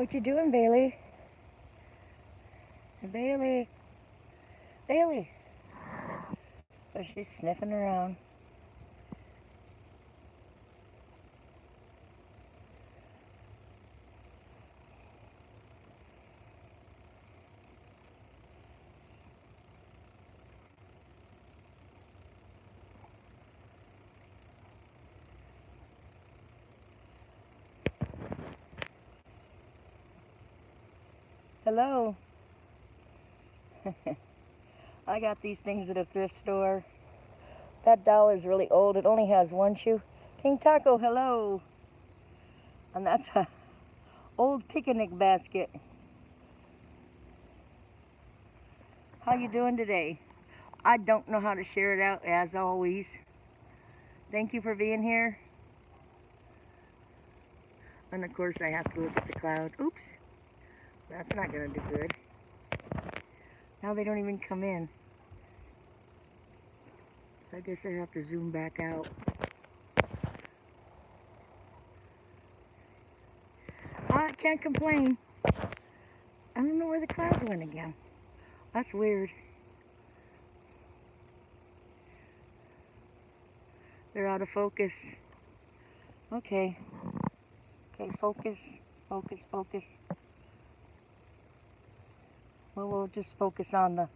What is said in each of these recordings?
What you doing, Bailey? Bailey? Bailey? So she's sniffing around. Hello. I got these things at a thrift store. That doll is really old. It only has one shoe. King Taco, hello. And that's a old picnic basket. How you doing today? I don't know how to share it out, as always. Thank you for being here. And of course I have to look at the clouds. Oops. That's not gonna do good. Now they don't even come in. I guess I have to zoom back out. I can't complain. I don't know where the clouds went again. That's weird. They're out of focus. Okay. Okay, focus, focus, focus. Well, we'll just focus on the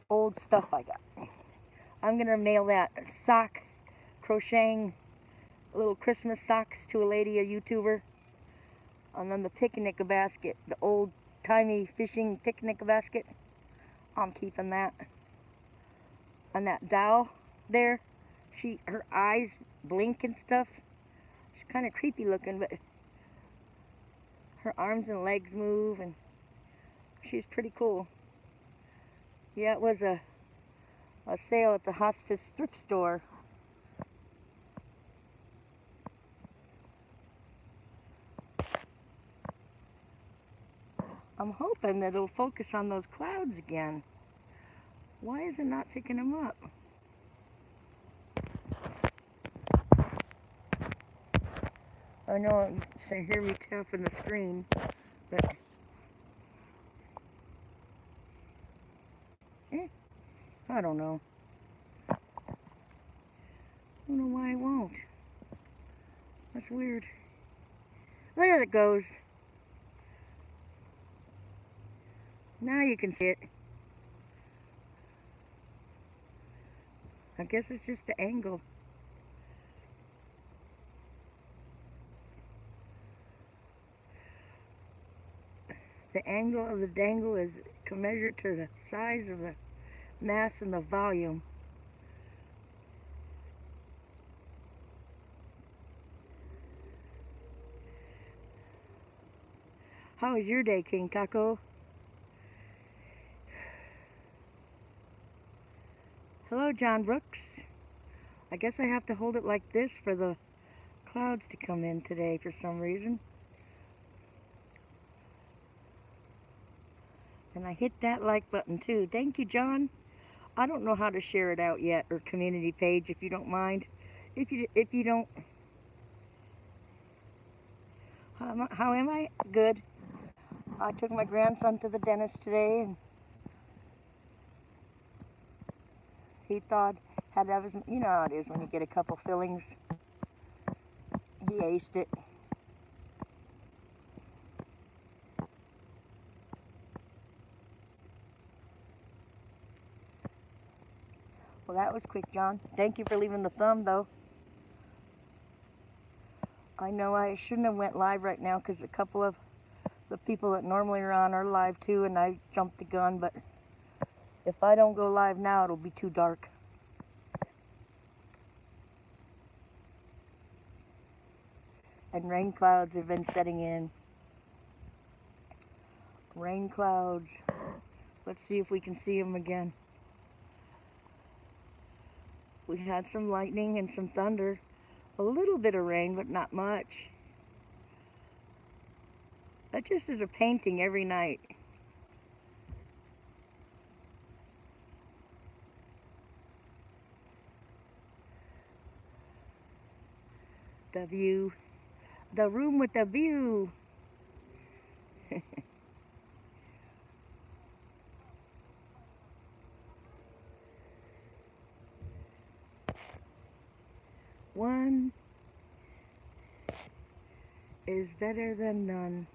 old stuff I got. I'm gonna mail that sock crocheting little Christmas socks to a lady, a YouTuber. And then the picnic basket, the old timey fishing picnic basket. I'm keeping that. And that doll there, her eyes blink and stuff. She's kind of creepy looking, but her arms and legs move, and she's pretty cool. Yeah, it was a sale at the hospice thrift store. I'm hoping that it'll focus on those clouds again. Why is it not picking them up? I know you hear me tapping the screen, but I don't know. I don't know why it won't. That's weird. There it goes. Now you can see it. I guess it's just the angle. The angle of the dangle is commensurate to the size of the mass and the volume. How was your day, King Taco? Hello, John Brooks. I guess I have to hold it like this for the clouds to come in today for some reason. And I hit that like button too. Thank you, John. I don't know how to share it out yet, or community page, if you don't mind. If you don't, how am I? Good. I took my grandson to the dentist today, and he thought had to have his, you know how it is when you get a couple fillings. He aced it. Well, that was quick, John. Thank you for leaving the thumb, though. I know I shouldn't have went live right now because a couple of the people that normally are on are live too, and I jumped the gun, but if I don't go live now, it'll be too dark. And rain clouds have been setting in. Rain clouds. Let's see if we can see them again. We had some lightning and some thunder. A little bit of rain, but not much. That just is a painting every night. The view The room with the view. One is better than none.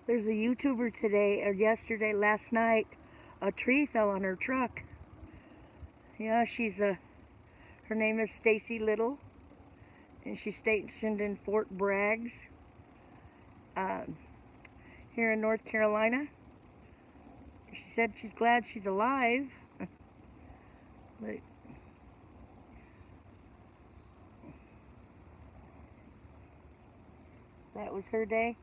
There's a YouTuber today, or yesterday, last night, a tree fell on her truck. Yeah, her name is Stacy Little, and she's stationed in Fort Braggs, here in North Carolina. She said she's glad she's alive. But that was her day.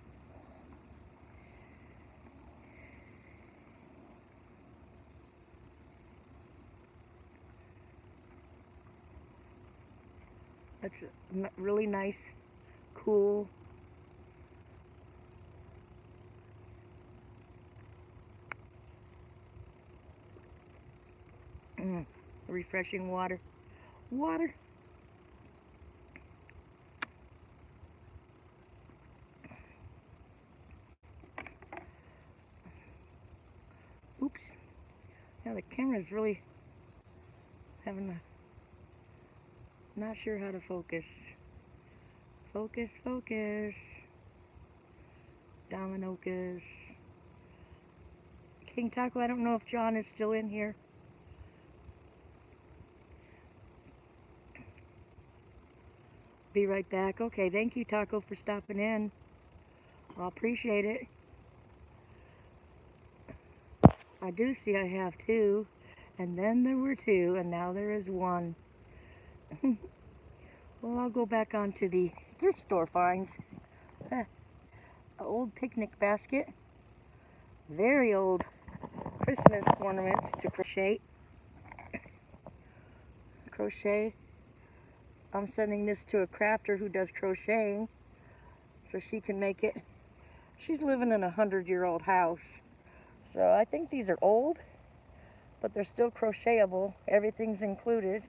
It's really nice, cool. Refreshing water. Water. Oops. Now the camera's really having a... Not sure how to focus. Focus, focus. Dominocus. King Taco, I don't know if John is still in here. Be right back. Okay, thank you, Taco, for stopping in. I'll appreciate it. I do see I have two, and then there were two, and now there is one. Well, I'll go back onto the thrift store finds. An old picnic basket. Very old Christmas ornaments to crochet. I'm sending this to a crafter who does crocheting so she can make it. She's living in a 100-year-old house. So I think these are old, but they're still crochetable. Everything's included.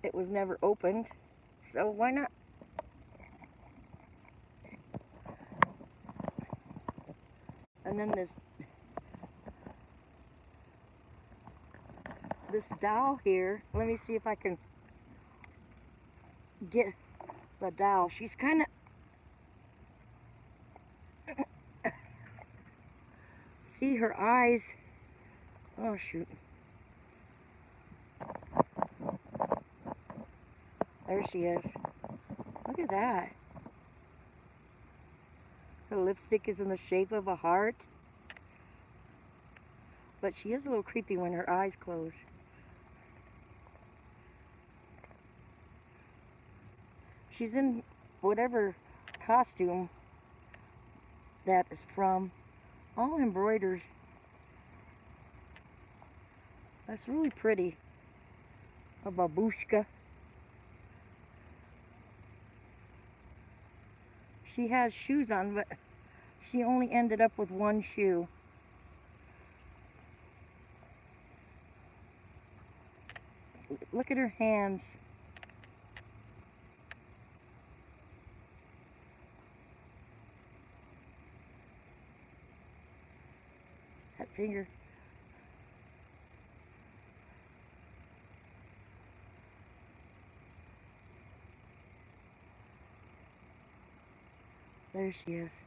It was never opened, so why not? And then this doll here. Let me see if I can get the doll. She's kind of... See her eyes. Oh, shoot. There she is. Look at that. Her lipstick is in the shape of a heart. But she is a little creepy when her eyes close. She's in whatever costume that is from. All embroidered. That's really pretty. A babushka. She has shoes on, but she only ended up with one shoe. Look at her hands. That finger. There she is.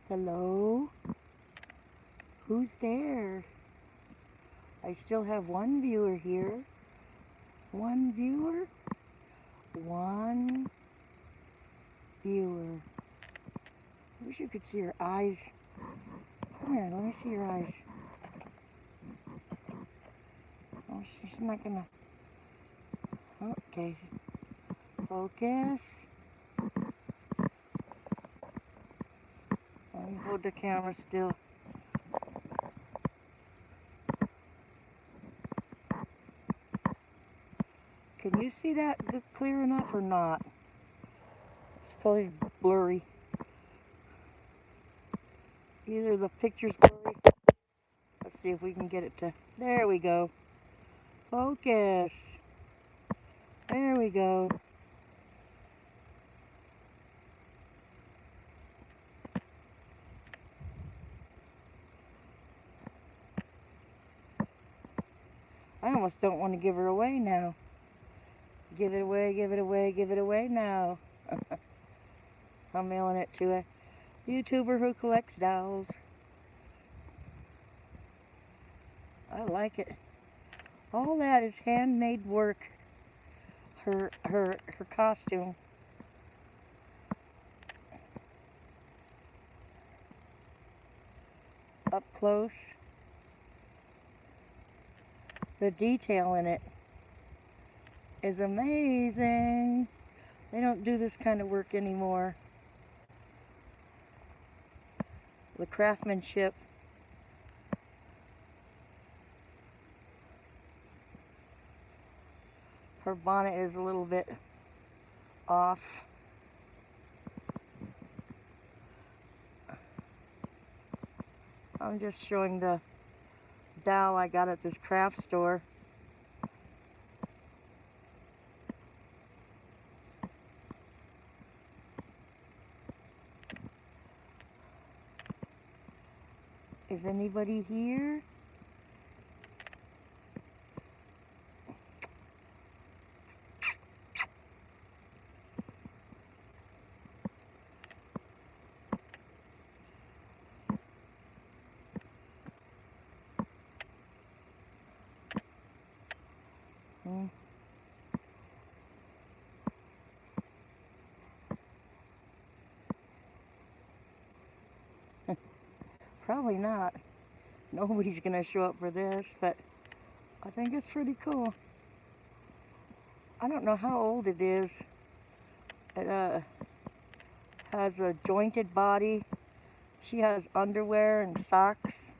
Hello? Who's there? I still have one viewer here. One viewer. One viewer. I wish you could see her eyes. Come here, let me see your eyes. Oh, she's not gonna. Okay. Focus. Let me hold the camera still. Can you see that clear enough or not? It's probably blurry. Either the picture's blurry. Let's see if we can get it to. There we go. Focus. There we go. I almost don't want to give her away now. Give it away, give it away, give it away now. I'm mailing it to a YouTuber who collects dolls. I like it. All that is handmade work. Her costume. Up close. The detail in it is amazing. They don't do this kind of work anymore. The craftsmanship. Her bonnet is a little bit off. I'm just showing the doll I got at this craft store. Is anybody here? Probably not. Nobody's gonna show up for this, but I think it's pretty cool. I don't know how old it is. It has a jointed body. She has underwear and socks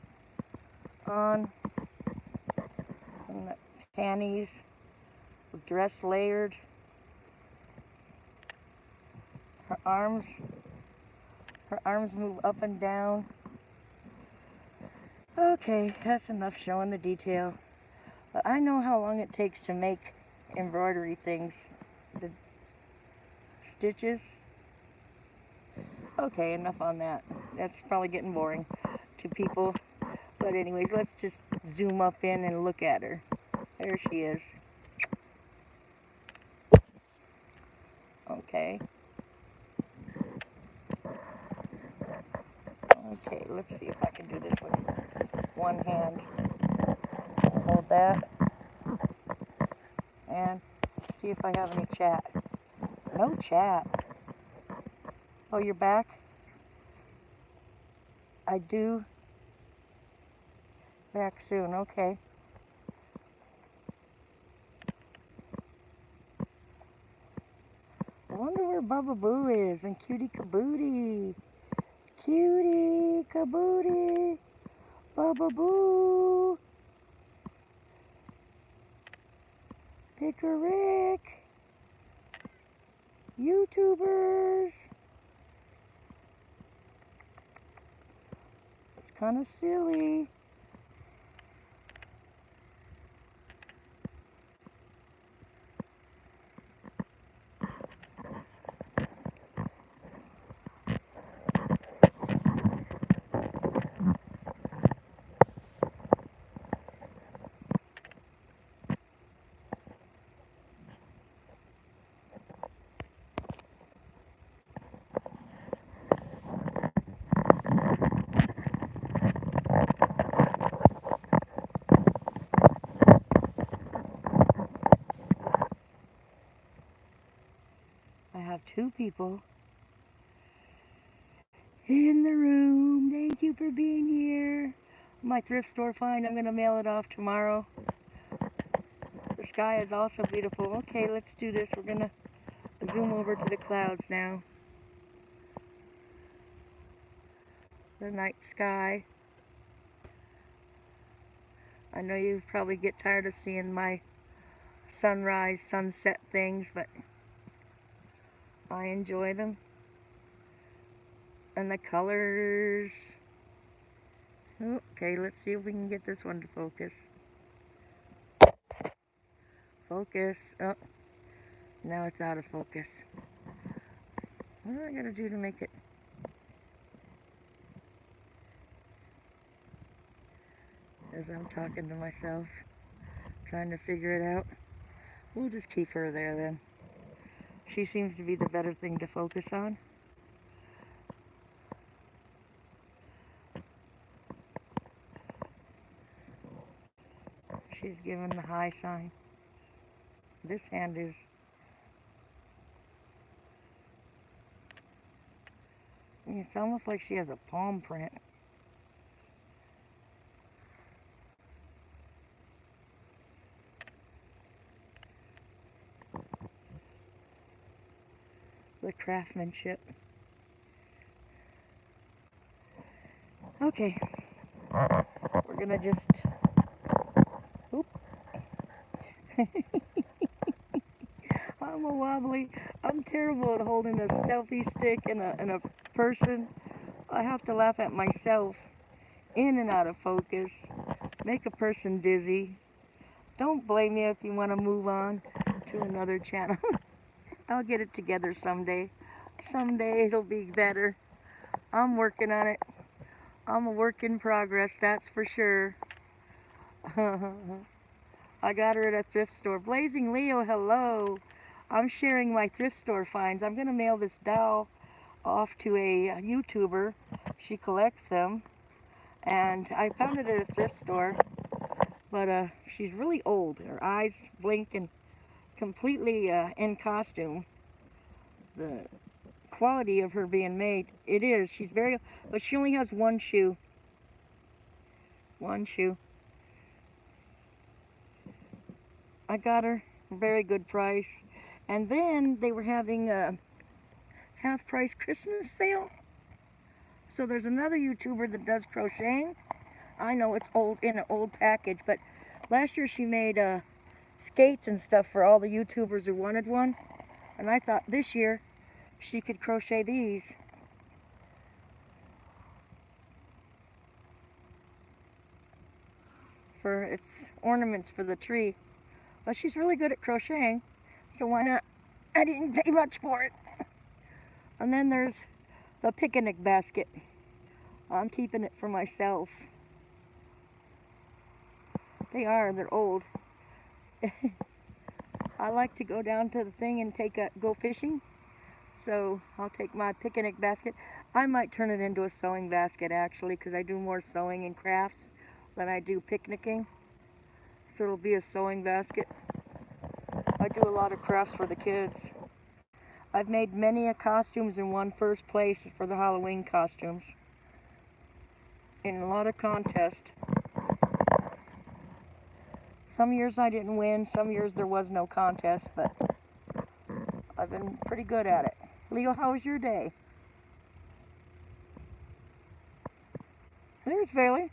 on, and panties, dress layered. Her arms move up and down. Okay, that's enough showing the detail. But I know how long it takes to make embroidery things. The stitches. Okay, enough on that. That's probably getting boring to people. But anyways, let's just zoom up in and look at her. There she is. Okay. Okay, let's see if I can do this with one hand. Hold that. And see if I have any chat. No chat. Oh, you're back? I do. Back soon, okay. I wonder where Bubba Boo is and Cutie Kabooty. Cutie Kabooty. Bubba Boo. Picker Rick. YouTubers. It's kind of silly. people in the room. Thank you for being here. My thrift store find, I'm going to mail it off tomorrow. The sky is also beautiful. Okay, let's do this. We're going to zoom over to the clouds now. The night sky. I know you probably get tired of seeing my sunrise, sunset things, but I enjoy them. And the colors. Okay, let's see if we can get this one to focus. Focus. Oh, now it's out of focus. What do I gotta do to make it? As I'm talking to myself, trying to figure it out. We'll just keep her there then. She seems to be the better thing to focus on. She's giving the high sign. This hand is... It's almost like she has a palm print. The craftsmanship. Okay. We're gonna just... Oop. I'm a wobbly. I'm terrible at holding a selfie stick and a person. I have to laugh at myself. In and out of focus. Make a person dizzy. Don't blame me if you want to move on to another channel. I'll get it together someday. Someday it'll be better. I'm working on it. I'm a work in progress, that's for sure. I got her at a thrift store. Blazing Leo, hello. I'm sharing my thrift store finds. I'm going to mail this doll off to a YouTuber. She collects them. And I found it at a thrift store. But she's really old. Her eyes blink and completely in costume. The quality of her being made, it is. She's very, but she only has one shoe. One shoe. I got her a very good price. And then they were having a half-price Christmas sale. So there's another YouTuber that does crocheting. I know it's old, in an old package, but last year she made skates and stuff for all the YouTubers who wanted one. And I thought this year she could crochet these. For its ornaments for the tree. But she's really good at crocheting, so why not? I didn't pay much for it. And then there's the picnic basket. I'm keeping it for myself. They're old. I like to go down to the thing and go fishing. So I'll take my picnic basket. I might turn it into a sewing basket actually, because I do more sewing and crafts than I do picnicking. So it'll be a sewing basket. I do a lot of crafts for the kids. I've made many a costumes and won first place for the Halloween costumes. In a lot of contests. Some years I didn't win, some years there was no contest, but I've been pretty good at it. Leo, how was your day? There's Bailey.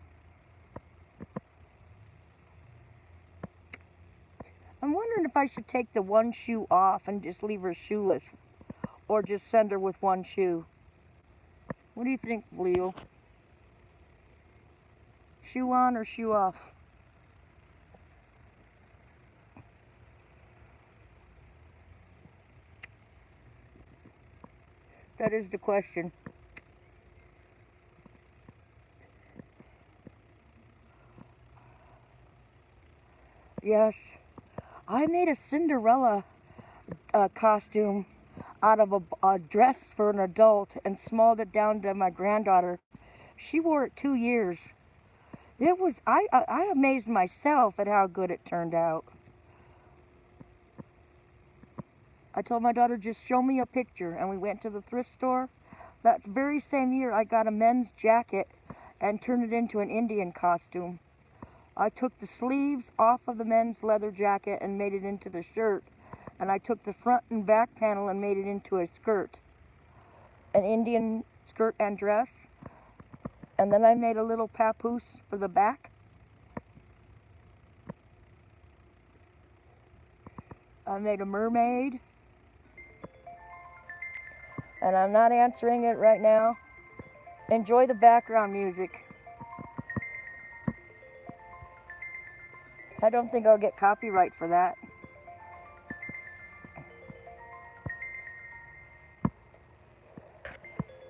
I'm wondering if I should take the one shoe off and just leave her shoeless, or just send her with one shoe. What do you think, Leo? Shoe on or shoe off? That is the question. Yes. I made a Cinderella costume out of a dress for an adult and smalled it down to my granddaughter. She wore it 2 years. It was, I amazed myself at how good it turned out. I told my daughter, just show me a picture. And we went to the thrift store. That very same year, I got a men's jacket and turned it into an Indian costume. I took the sleeves off of the men's leather jacket and made it into the shirt. And I took the front and back panel and made it into a skirt. An Indian skirt and dress. And then I made a little papoose for the back. I made a mermaid. And I'm not answering it right now. Enjoy the background music. I don't think I'll get copyright for that.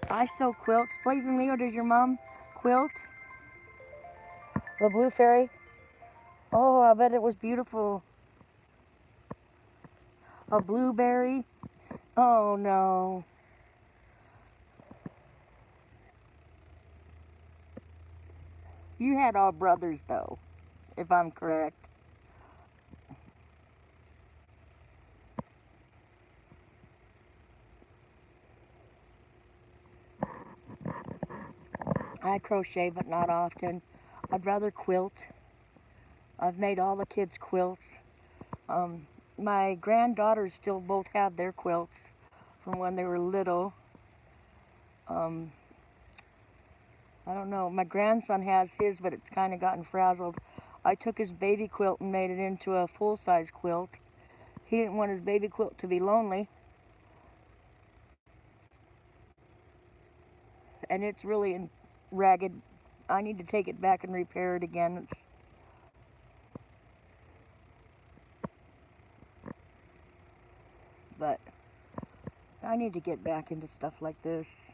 I sew quilts. Blazing Leo, does your mom quilt? The Blue Fairy? Oh, I bet it was beautiful. A blueberry? Oh no. You had all brothers though, if I'm correct. I crochet, but not often. I'd rather quilt. I've made all the kids' quilts. My granddaughters still both have their quilts from when they were little. I don't know. My grandson has his, but it's kind of gotten frazzled. I took his baby quilt and made it into a full-size quilt. He didn't want his baby quilt to be lonely. And it's really ragged. I need to take it back and repair it again. But I need to get back into stuff like this.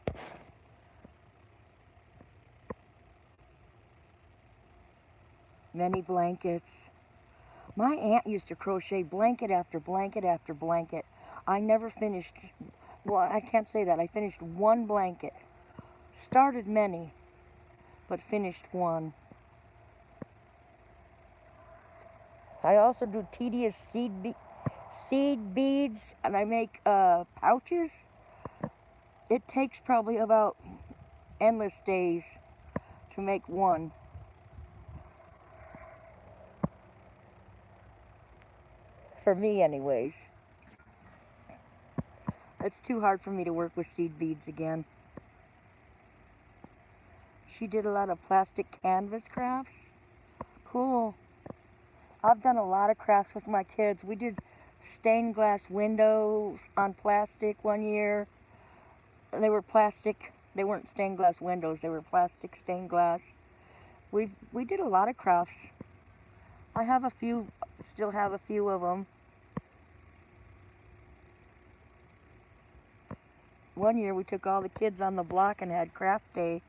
Many blankets. My aunt used to crochet blanket after blanket after blanket. I never finished, well, I can't say that. I finished one blanket. Started many, but finished one. I also do tedious seed beads, and I make pouches. It takes probably about endless days to make one. For me anyways. It's too hard for me to work with seed beads again. She did a lot of plastic canvas crafts. Cool. I've done a lot of crafts with my kids. We did stained glass windows on plastic one year. They were plastic. They weren't stained glass windows. They were plastic stained glass. We did a lot of crafts. I have a few, still have a few of them. One year we took all the kids on the block and had craft day,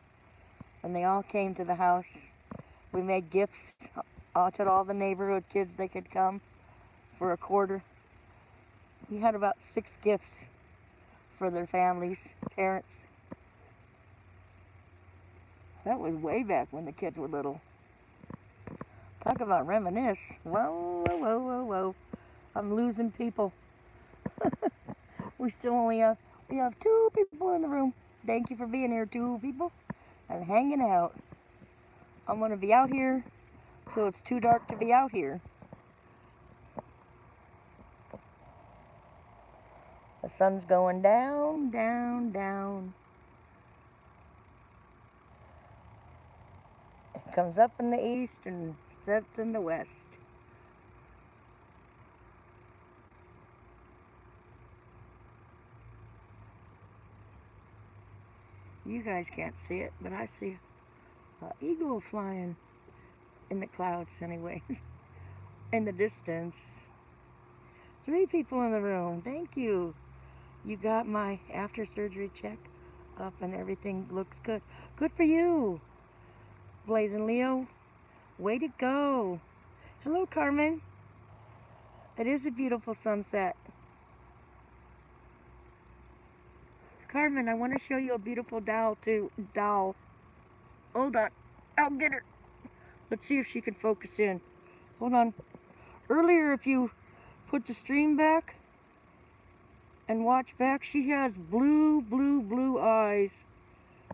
and they all came to the house. We made gifts to all the neighborhood kids. They could come for a quarter. We had about 6 gifts for their families, parents. That was way back when the kids were little. Talk about reminisce. Whoa, whoa, whoa, whoa, whoa. I'm losing people. We still only have, we have 2 people in the room. Thank you for being here, 2 people, and hanging out. I'm gonna be out here till it's too dark to be out here. The sun's going down, down, down. It comes up in the east and sets in the west. You guys can't see it, but I see an eagle flying in the clouds anyway. In the distance. 3 people in the room. Thank you. You got my after surgery check up and everything looks good. Good for you. Blazing Leo, way to go. Hello, Carmen. It is a beautiful sunset. Carmen, I want to show you a beautiful doll too. Doll. Hold on. I'll get her. Let's see if she can focus in. Hold on. Earlier, if you put the stream back, And watch back, she has blue, blue, blue eyes.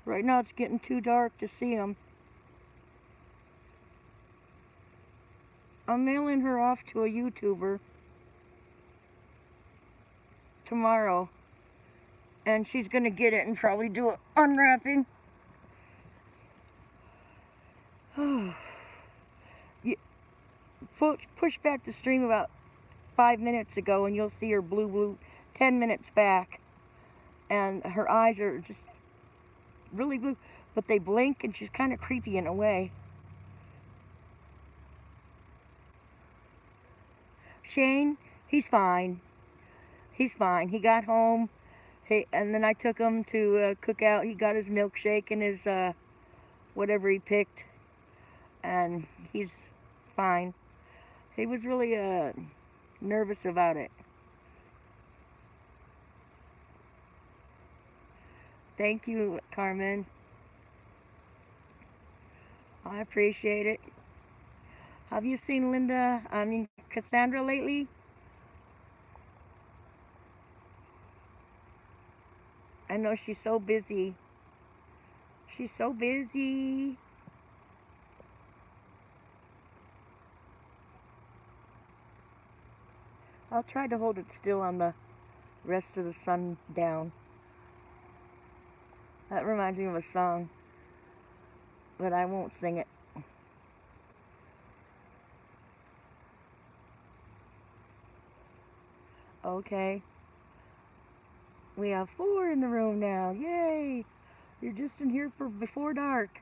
Right now it's getting too dark to see them. I'm mailing her off to a YouTuber tomorrow. And she's going to get it and probably do it unwrapping. You push back the stream about 5 minutes ago and you'll see her blue 10 minutes back. And her eyes are just really blue, but they blink and she's kind of creepy in a way. Shane, he's fine. He's fine. He got home, and then I took him to cook out. He got his milkshake and his whatever he picked, and he's fine. He was really nervous about it. Thank you, Carmen. I appreciate it. Have you seen Cassandra lately? I know she's so busy. She's so busy. I'll try to hold it still on the rest of the sun down. That reminds me of a song, but I won't sing it. Okay. We have 4 in the room now. Yay! You're just in here for before dark.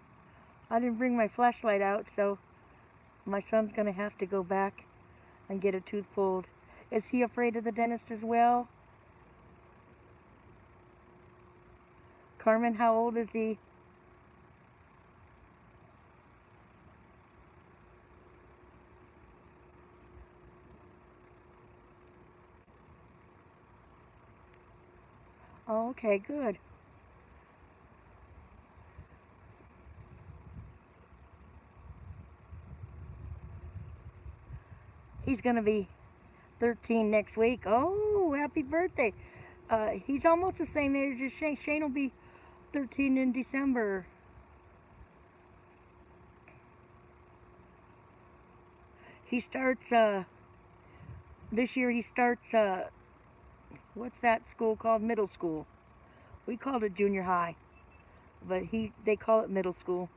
I didn't bring my flashlight out, so my son's gonna have to go back and get a tooth pulled. Is he afraid of the dentist as well? Carmen, how old is he? Oh, okay, good. He's gonna be 13 next week. Oh, happy birthday. He's almost the same age as Shane. Shane will be 13 in December. He starts, this year he starts, what's that school called? Middle school. We called it junior high, but they call it middle school.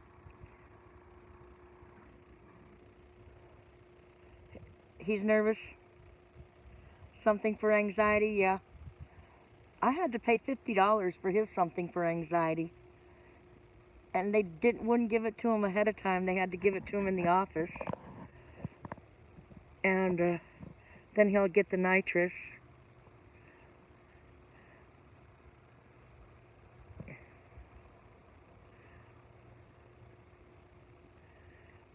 He's nervous. Something for anxiety, yeah. I had to pay $50 for his something for anxiety. And they wouldn't give it to him ahead of time. They had to give it to him in the office. And then he'll get the nitrous.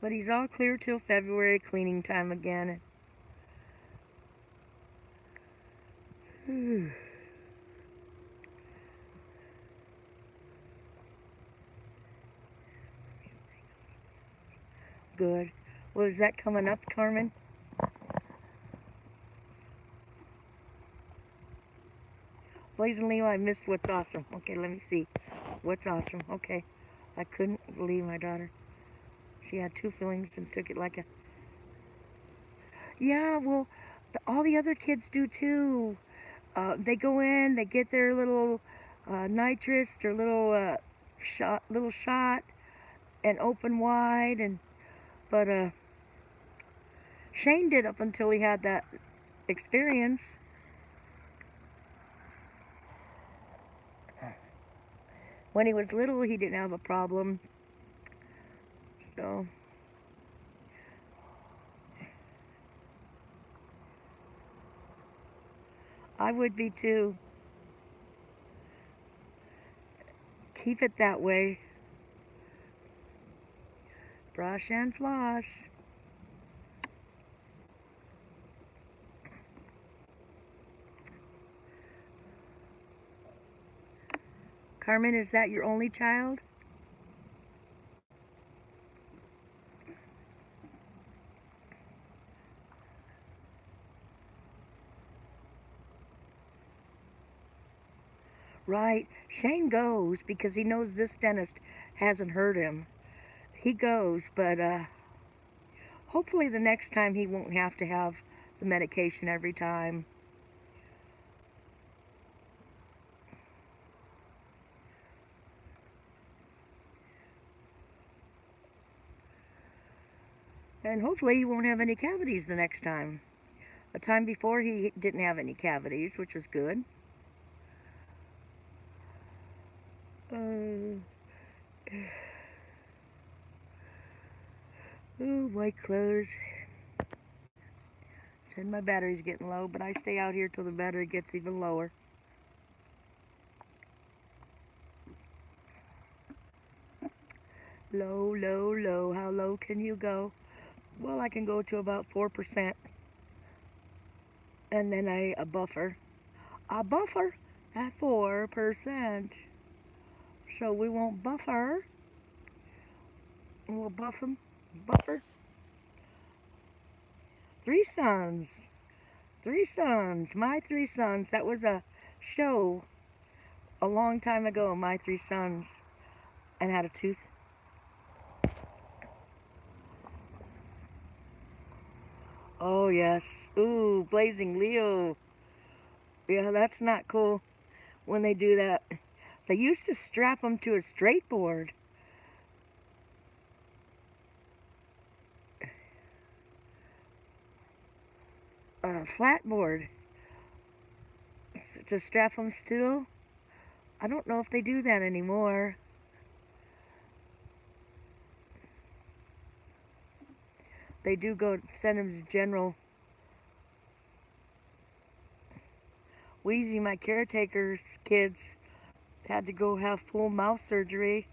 But he's all clear till February, cleaning time again. Good. Well, is that coming up, Carmen? Blaze and Leo, I missed What's Awesome. Okay, let me see. What's Awesome? Okay. I couldn't believe my daughter. She had 2 fillings and took it like a... Yeah, well, all the other kids do too. They go in, they get their little nitrous, their little shot, and open wide. But Shane did up until he had that experience. When he was little, he didn't have a problem. So I would be too. Keep it that way. Brush and floss. Carmen, is that your only child? Right. Shane goes because he knows this dentist hasn't hurt him. He goes, but hopefully the next time he won't have to have the medication every time. And hopefully he won't have any cavities the next time. The time before he didn't have any cavities, which was good. Oh, white clothes. Said my battery's getting low, but I stay out here till the battery gets even lower. Low, low, low. How low can you go? Well, I can go to about 4%. And then a buffer. A buffer at 4%. So we won't buffer. We'll buff them. Buffer. Three Sons. Three Sons. My Three Sons. That was a show a long time ago. My Three Sons. And had a tooth. Oh, yes. Ooh, Blazing Leo. Yeah, that's not cool when they do that. They used to strap them to a straight board. Flat board. To strap them still. I don't know if they do that anymore. They do go send them to general. Wheezy, my caretaker's kids, had to go have full mouth surgery.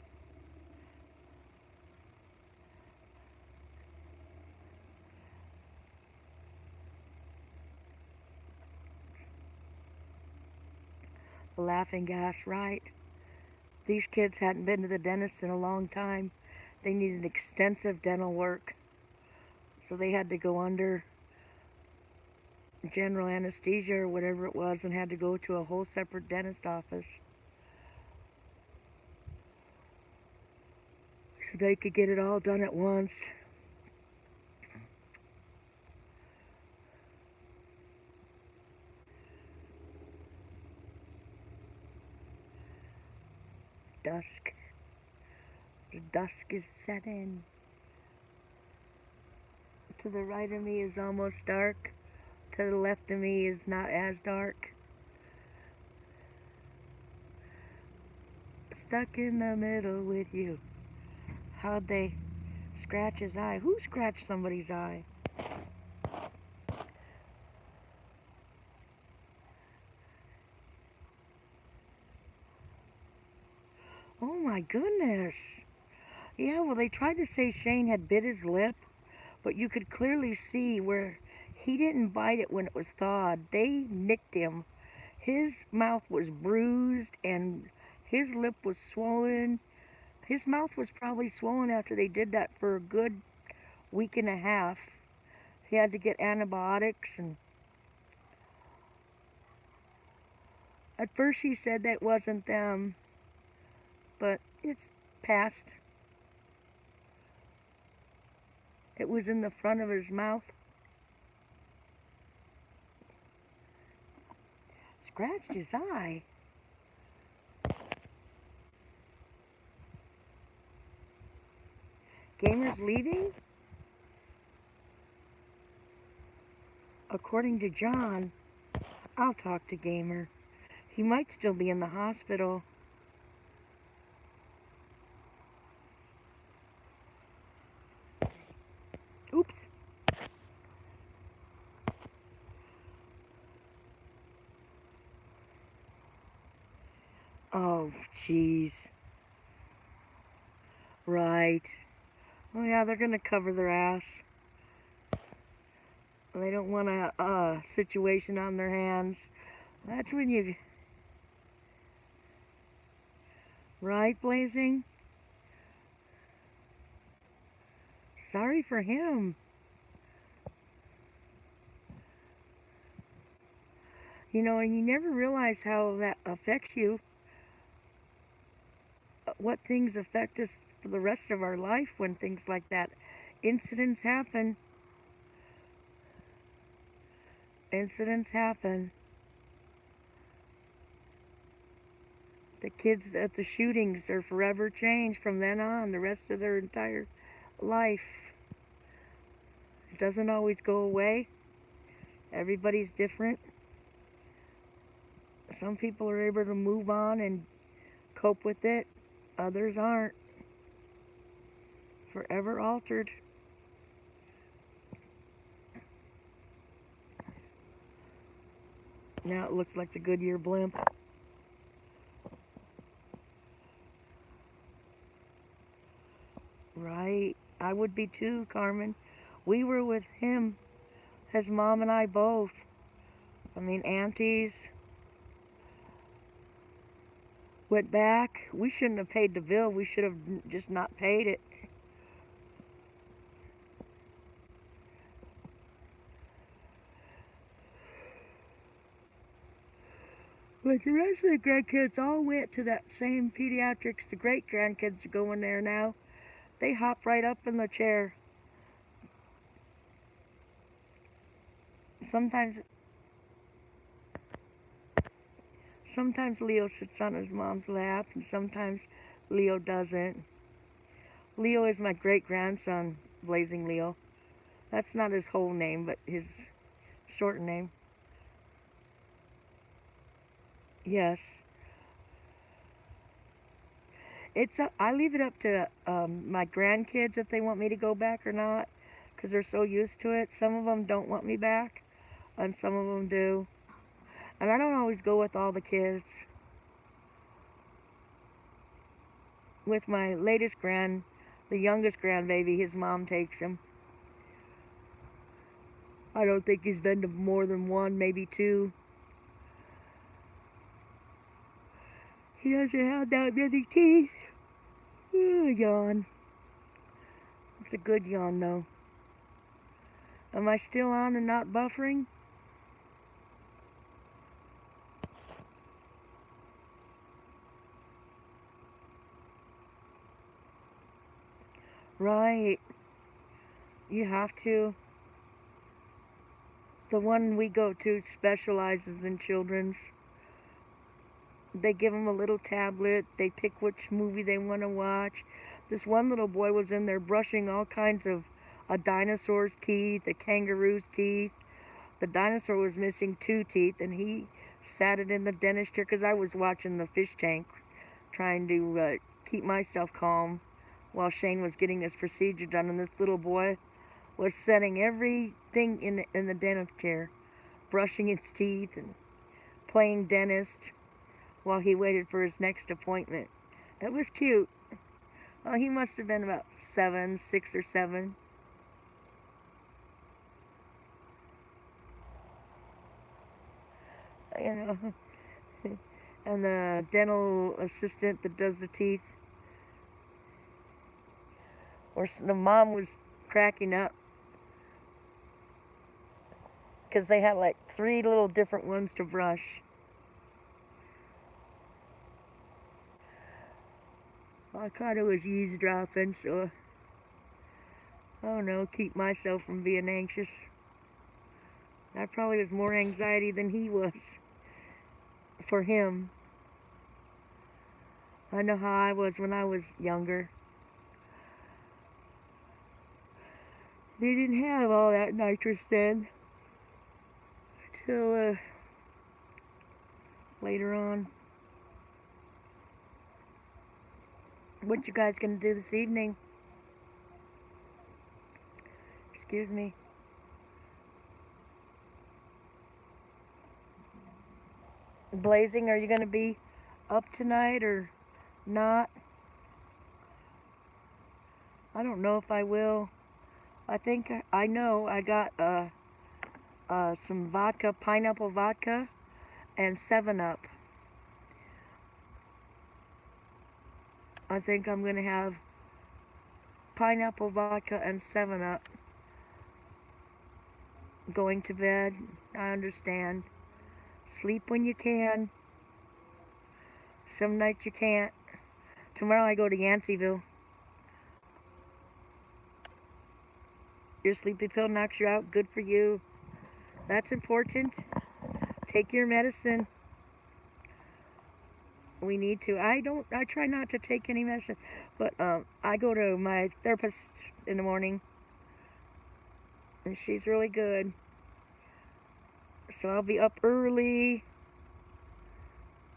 The laughing gas, right? These kids hadn't been to the dentist in a long time. They needed extensive dental work. So they had to go under general anesthesia or whatever it was and had to go to a whole separate dentist office. So they could get it all done at once. Dusk. The dusk is setting. To the right of me is almost dark. To the left of me is not as dark. Stuck in the middle with you. How'd they scratch his eye? Who scratched somebody's eye? Oh my goodness. Yeah, well, they tried to say Shane had bit his lip, but you could clearly see where he didn't bite it when it was thawed. They nicked him. His mouth was bruised and his lip was swollen. His mouth was probably swollen after they did that for a good week and a half. He had to get antibiotics, and at first she said that wasn't them, but it's past. It was in the front of his mouth. Scratched his eye. Gamer's leaving? According to John, I'll talk to Gamer. He might still be in the hospital. Oops. Oh, jeez. Right. Oh, yeah, they're going to cover their ass. They don't want a situation on their hands. That's when you... Right, Blazing? Sorry for him. You know, and you never realize how that affects you what things affect us for the rest of our life when things like that. Incidents happen. Incidents happen. The kids at the shootings are forever changed from then on, the rest of their entire life. It doesn't always go away. Everybody's different. Some people are able to move on and cope with it. Others aren't. Forever altered. Now it looks like the Goodyear blimp. Right. I would be too, Carmen. We were with him, his mom and I both. I mean, aunties. Went back. We shouldn't have paid the bill. We should have just not paid it. But the rest of the grandkids all went to that same pediatrics. The great grandkids are going there now. They hop right up in the chair. Sometimes Leo sits on his mom's lap, and sometimes Leo doesn't. Leo is my great-grandson, Blazing Leo. That's not his whole name, but his short name. Yes. I leave it up to my grandkids if they want me to go back or not, because they're so used to it. Some of them don't want me back, and some of them do. And I don't always go with all the kids. With my latest the youngest grandbaby, his mom takes him. I don't think he's been to more than one, maybe two. He doesn't have that many teeth. Yawn. It's a good yawn, though. Am I still on and not buffering? Right. You have to. The one we go to specializes in children's. They give them a little tablet. They pick which movie they want to watch. This one little boy was in there brushing all kinds of a dinosaur's teeth, a kangaroo's teeth. The dinosaur was missing 2 teeth, and he sat it in the dentist chair because I was watching the fish tank, trying to keep myself calm while Shane was getting his procedure done. And this little boy was setting everything in the dentist chair, brushing its teeth and playing dentist while he waited for his next appointment. It was cute. Oh, he must have been about 6 or 7. You know, and the dental assistant that does the teeth, or the mom was cracking up because they had like 3 little different ones to brush. I kind of was eavesdropping, so I don't know, keep myself from being anxious. I probably was more anxiety than he was for him. I know how I was when I was younger. They didn't have all that nitrous then until later on. What you guys gonna do this evening? Excuse me. Blazing, are you gonna be up tonight or not? I don't know if I will. I think I know I got some vodka, pineapple vodka, and 7-Up. I think I'm gonna have pineapple vodka and 7-Up. Going to bed. I understand. Sleep when you can. Some nights you can't. Tomorrow I go to Yanceyville. Your sleepy pill knocks you out. Good for you. That's important. Take your medicine. We need to. I try not to take any medicine, but I go to my therapist in the morning, and she's really good. So I'll be up early.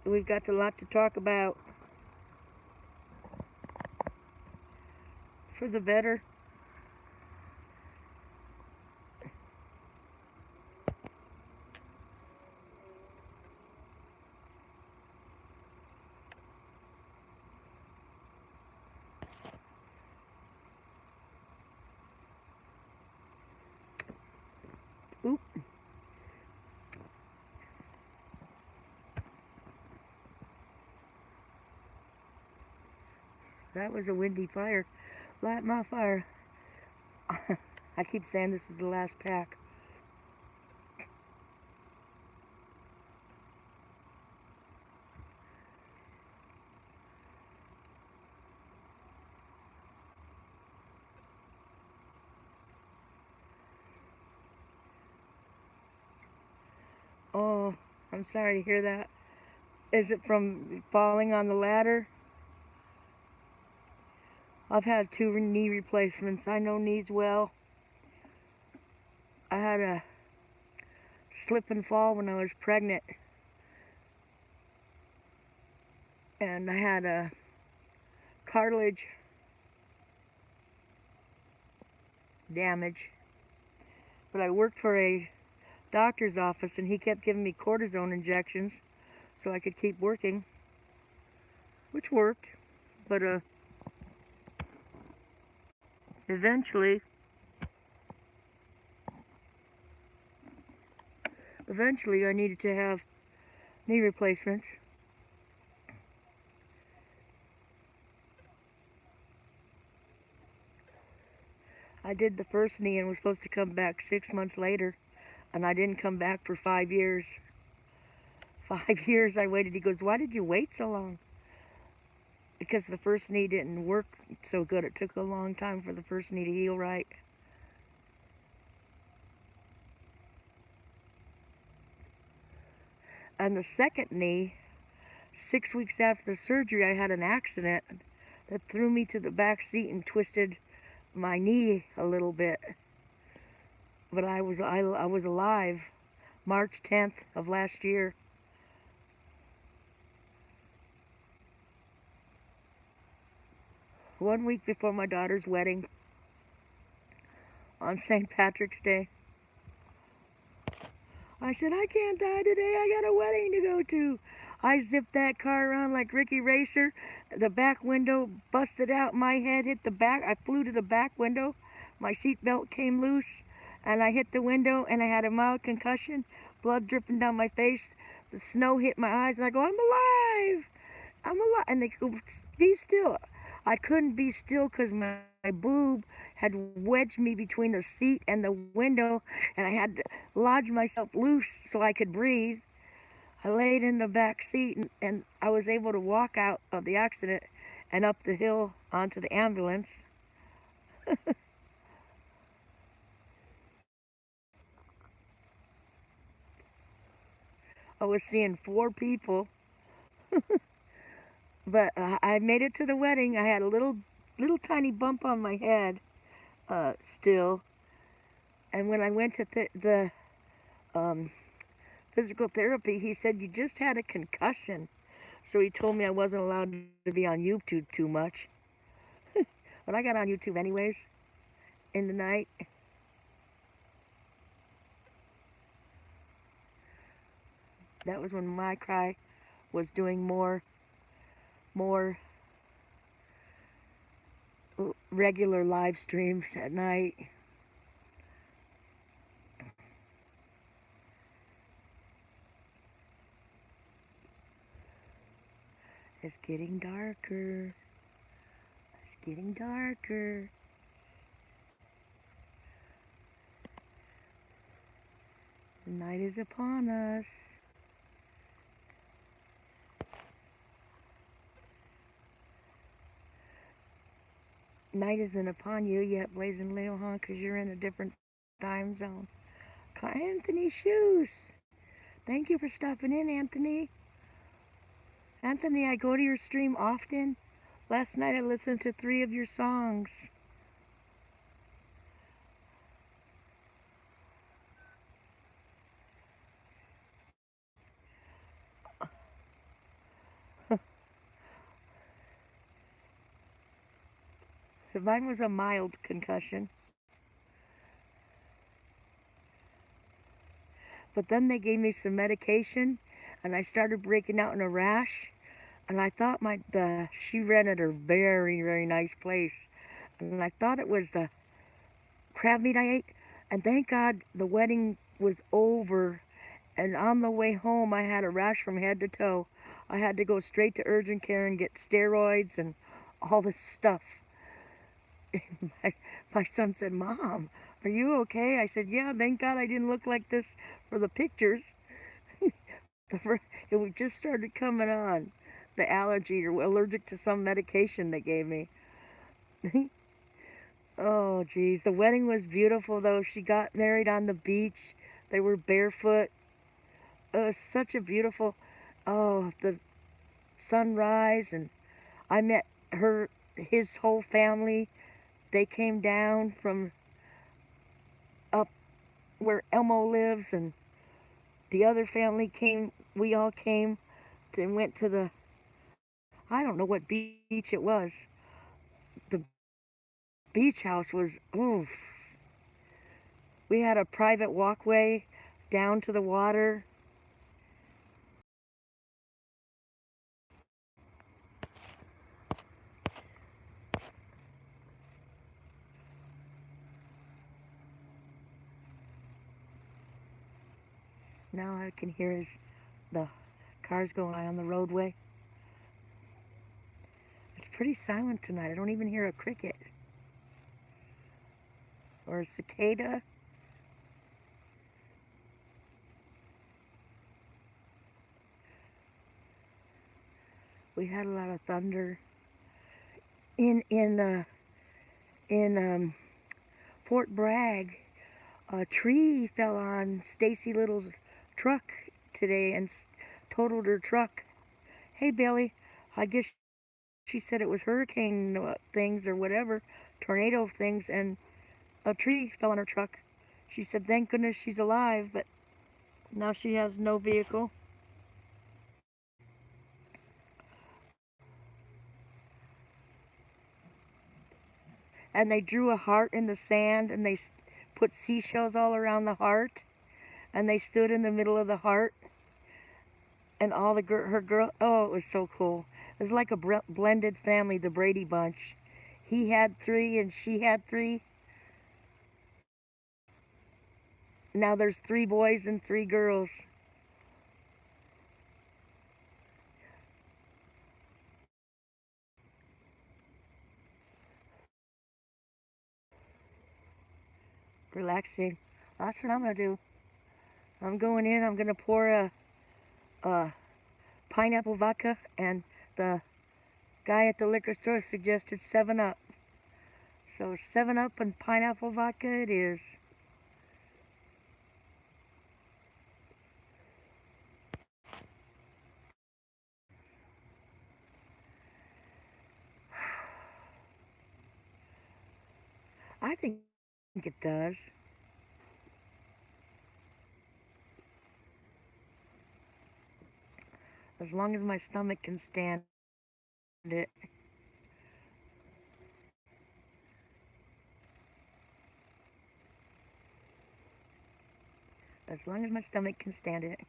We've got a lot to talk about. For the better. Oop. That was a windy fire. Light my fire. I keep saying this is the last pack. Oh, I'm sorry to hear that. Is it from falling on the ladder? I've had 2 knee replacements. I know knees well. I had a slip and fall when I was pregnant. And I had a cartilage damage. But I worked for a doctor's office and he kept giving me cortisone injections so I could keep working, which worked. But eventually I needed to have knee replacements. I did the first knee and was supposed to come back 6 months later, and I didn't come back for 5 years. 5 years I waited. He goes, "Why did you wait so long?" Because the first knee didn't work so good. It took a long time for the first knee to heal right. And the second knee, 6 weeks after the surgery, I had an accident that threw me to the back seat and twisted my knee a little bit. But I was alive March 10th of last year. One week before my daughter's wedding on St. Patrick's Day. I said, I can't die today. I got a wedding to go to. I zipped that car around like Ricky Racer. The back window busted out. My head hit the back. I flew to the back window. My seatbelt came loose. And I hit the window and I had a mild concussion. Blood dripping down my face. The snow hit my eyes. And I go, I'm alive. I'm alive. And they go, be still. I couldn't be still because my boob had wedged me between the seat and the window, and I had to lodge myself loose so I could breathe. I laid in the back seat, and I was able to walk out of the accident and up the hill onto the ambulance. I was seeing 4 people, but I made it to the wedding. I had a little tiny bump on my head still. And when I went to the physical therapy, he said, you just had a concussion. So he told me I wasn't allowed to be on YouTube too much. But I got on YouTube anyways in the night. That was when my cry was doing more regular live streams at night. It's getting darker. It's getting darker. The night is upon us. Night isn't upon you yet, Blazing Leo, huh? Because you're in a different time zone. Anthony Shoes. Thank you for stopping in, Anthony. Anthony, I go to your stream often. Last night I listened to 3 of your songs. Mine was a mild concussion. But then they gave me some medication and I started breaking out in a rash. And I thought she rented a very, very nice place. And I thought it was the crab meat I ate. And thank God the wedding was over. And on the way home, I had a rash from head to toe. I had to go straight to urgent care and get steroids and all this stuff. My son said, Mom, are you okay? I said, yeah, thank God I didn't look like this for the pictures. It just started coming on. The allergy or allergic to some medication they gave me. Oh, geez. The wedding was beautiful, though. She got married on the beach. They were barefoot. It was such a beautiful, the sunrise. And I met his whole family. They came down from up where Elmo lives, and the other family came. We all came and went to the, I don't know what beach it was. The beach house was, oof. We had a private walkway down to the water. Now I can hear the cars going by on the roadway. It's pretty silent tonight. I don't even hear a cricket or a cicada. We had a lot of thunder in Fort Bragg. A tree fell on Stacy Little's truck today and totaled her truck. Hey, Billy, I guess she said it was hurricane things or whatever, tornado things, and a tree fell on her truck. She said, thank goodness she's alive, but now she has no vehicle. And they drew a heart in the sand, and they put seashells all around the heart, and they stood in the middle of the heart, and all her girl, oh, it was so cool. It was like a blended family, the Brady Bunch. He had 3 and she had 3. Now there's 3 boys and 3 girls. Relaxing. That's what I'm gonna do. I'm going in. I'm gonna pour a pineapple vodka, and the guy at the liquor store suggested 7-Up. So 7-Up and pineapple vodka it is. I think it does. As long as my stomach can stand it. As long as my stomach can stand it.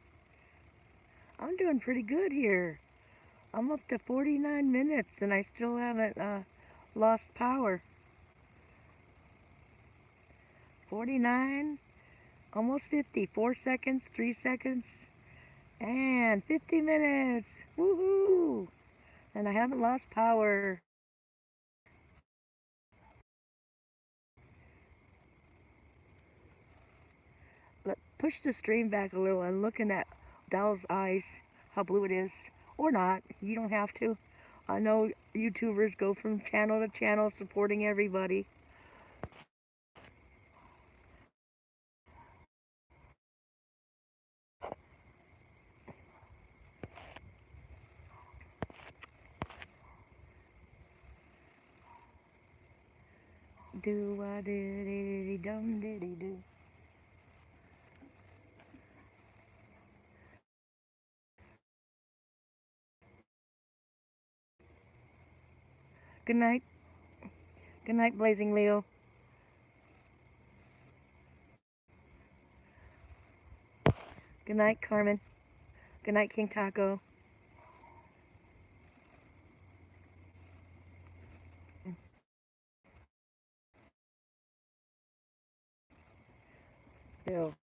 I'm doing pretty good here. I'm up to 49 minutes and I still haven't lost power. 49, almost 50. 4 seconds, 3 seconds, and 50 minutes. Woohoo! And I haven't lost power. Push the stream back a little and look in that doll's eyes, how blue it is. Or not, you don't have to. I know YouTubers go from channel to channel supporting everybody. Do I diddy dum diddy do. Good night. Good night, Blazing Leo. Good night, Carmen. Good night, King Taco. Ew.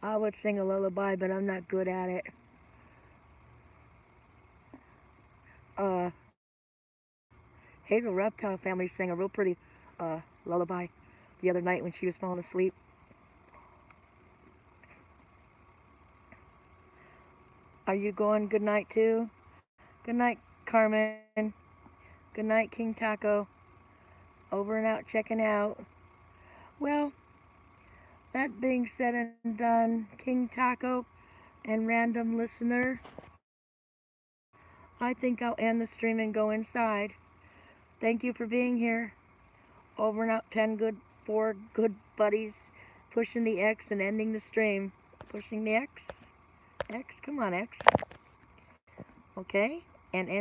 I would sing a lullaby, but I'm not good at it. Hazel Reptile Family sang a real pretty lullaby the other night when she was falling asleep. Are you going good night too? Good night, Carmen. Good night, King Taco. Over and out, checking out. Well, that being said and done, King Taco and random listener, I think I'll end the stream and go inside. Thank you for being here. Over and out, 4 good buddies pushing the X and ending the stream. Pushing the X. X, come on, X. Okay, and end.